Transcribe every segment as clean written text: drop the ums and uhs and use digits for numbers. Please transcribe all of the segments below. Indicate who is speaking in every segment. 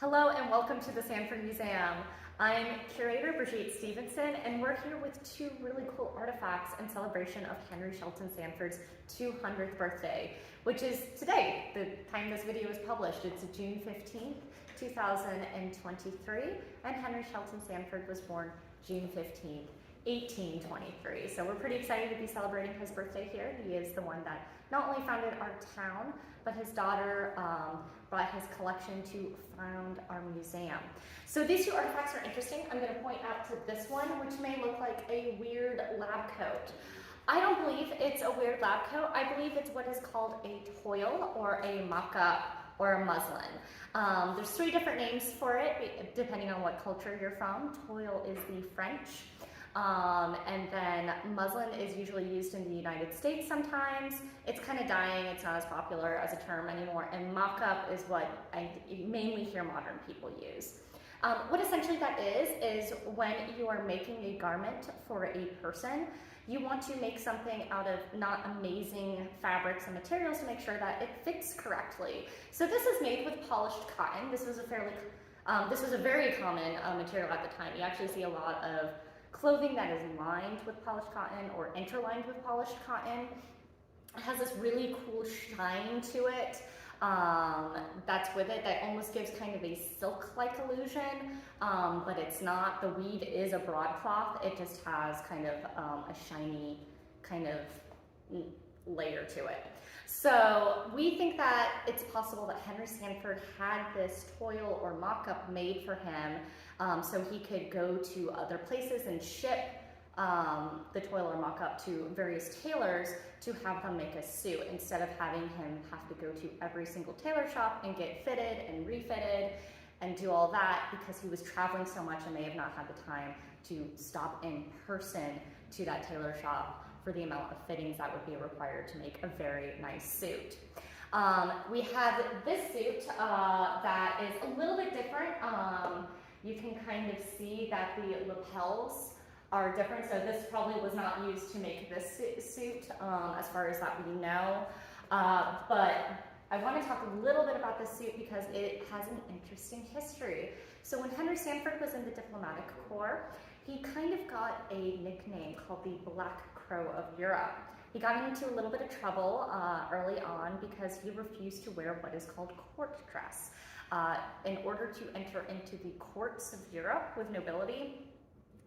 Speaker 1: Hello and welcome to the Sanford Museum. I'm Curator Brigitte Stephenson and we're here with two really cool artifacts in celebration of Henry Shelton Sanford's 200th birthday, which is today, the time this video is published. It's June 15th, 2023, and Henry Shelton Sanford was born June 15th, 1823. So we're pretty excited to be celebrating his birthday here. He is the one that not only founded our town, but his daughter brought his collection to found our museum. So these two artifacts are interesting. I'm going to point out to this one, which may look like a weird lab coat. I don't believe it's a weird lab coat. I believe it's what is called a toile or a mock-up or a muslin. There's three different names for it, depending on what culture you're from. Toile is the French. And then muslin is usually used in the United States sometimes. It's kind of dying, it's not as popular as a term anymore, and mock-up is what I mainly hear modern people use. What essentially that is when you are making a garment for a person, you want to make something out of not amazing fabrics and materials to make sure that it fits correctly. So this is made with polished cotton. This was a very common material at the time. You actually see a lot of clothing that is lined with polished cotton or interlined with polished cotton. It has this really cool shine to it that's with it that almost gives kind of a silk-like illusion, but it's not. The weave is a broadcloth. It just has kind of a shiny kind of layer to it. So we think that it's possible that Henry Sanford had this toile or mock-up made for him so he could go to other places and ship the toile or mock-up to various tailors to have them make a suit instead of having him have to go to every single tailor shop and get fitted and refitted and do all that because he was traveling so much and may have not had the time to stop in person to that tailor shop for the amount of fittings that would be required to make a very nice suit. We have this suit that is a little bit different. You can kind of see that the lapels are different, so this probably was not used to make this suit as far as that we know. But I want to talk a little bit about this suit because it has an interesting history. So when Henry Sanford was in the diplomatic corps, he kind of got a nickname called the Black Crow of Europe. He got into a little bit of trouble early on because he refused to wear what is called court dress. In order to enter into the courts of Europe with nobility,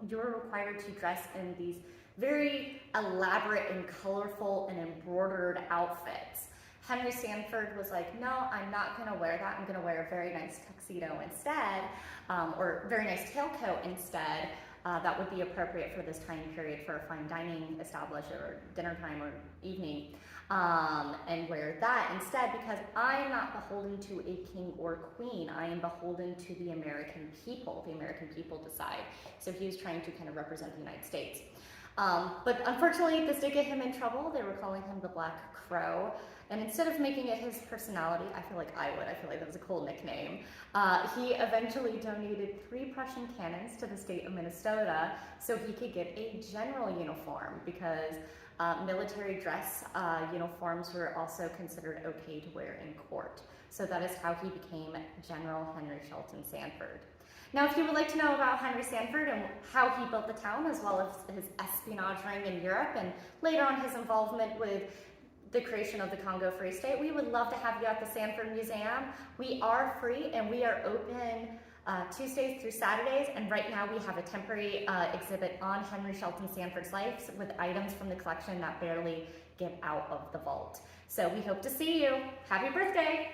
Speaker 1: you were required to dress in these very elaborate and colorful and embroidered outfits. Henry Sanford was like, no, I'm not going to wear that. I'm going to wear a very nice tuxedo instead, or very nice tailcoat instead. That would be appropriate for this time period for a fine dining establishment or dinner time or evening, and wear that instead because I'm not beholden to a king or queen. I am beholden to the American people. The American people decide. So he was trying to kind of represent the United States. But unfortunately, this did get him in trouble. They were calling him the Black Crow. And instead of making it his personality, I feel like that was a cool nickname, he eventually donated 3 Prussian cannons to the state of Minnesota so he could get a general uniform because military dress uniforms were also considered okay to wear in court. So that is how he became General Henry Shelton Sanford. Now, if you would like to know about Henry Sanford and how he built the town, as well as his espionage ring in Europe, and later on his involvement with the creation of the Congo Free State, we would love to have you at the Sanford Museum. We are free and we are open Tuesdays through Saturdays, and right now we have a temporary exhibit on Henry Shelton Sanford's life with items from the collection that barely get out of the vault. So we hope to see you. Happy birthday!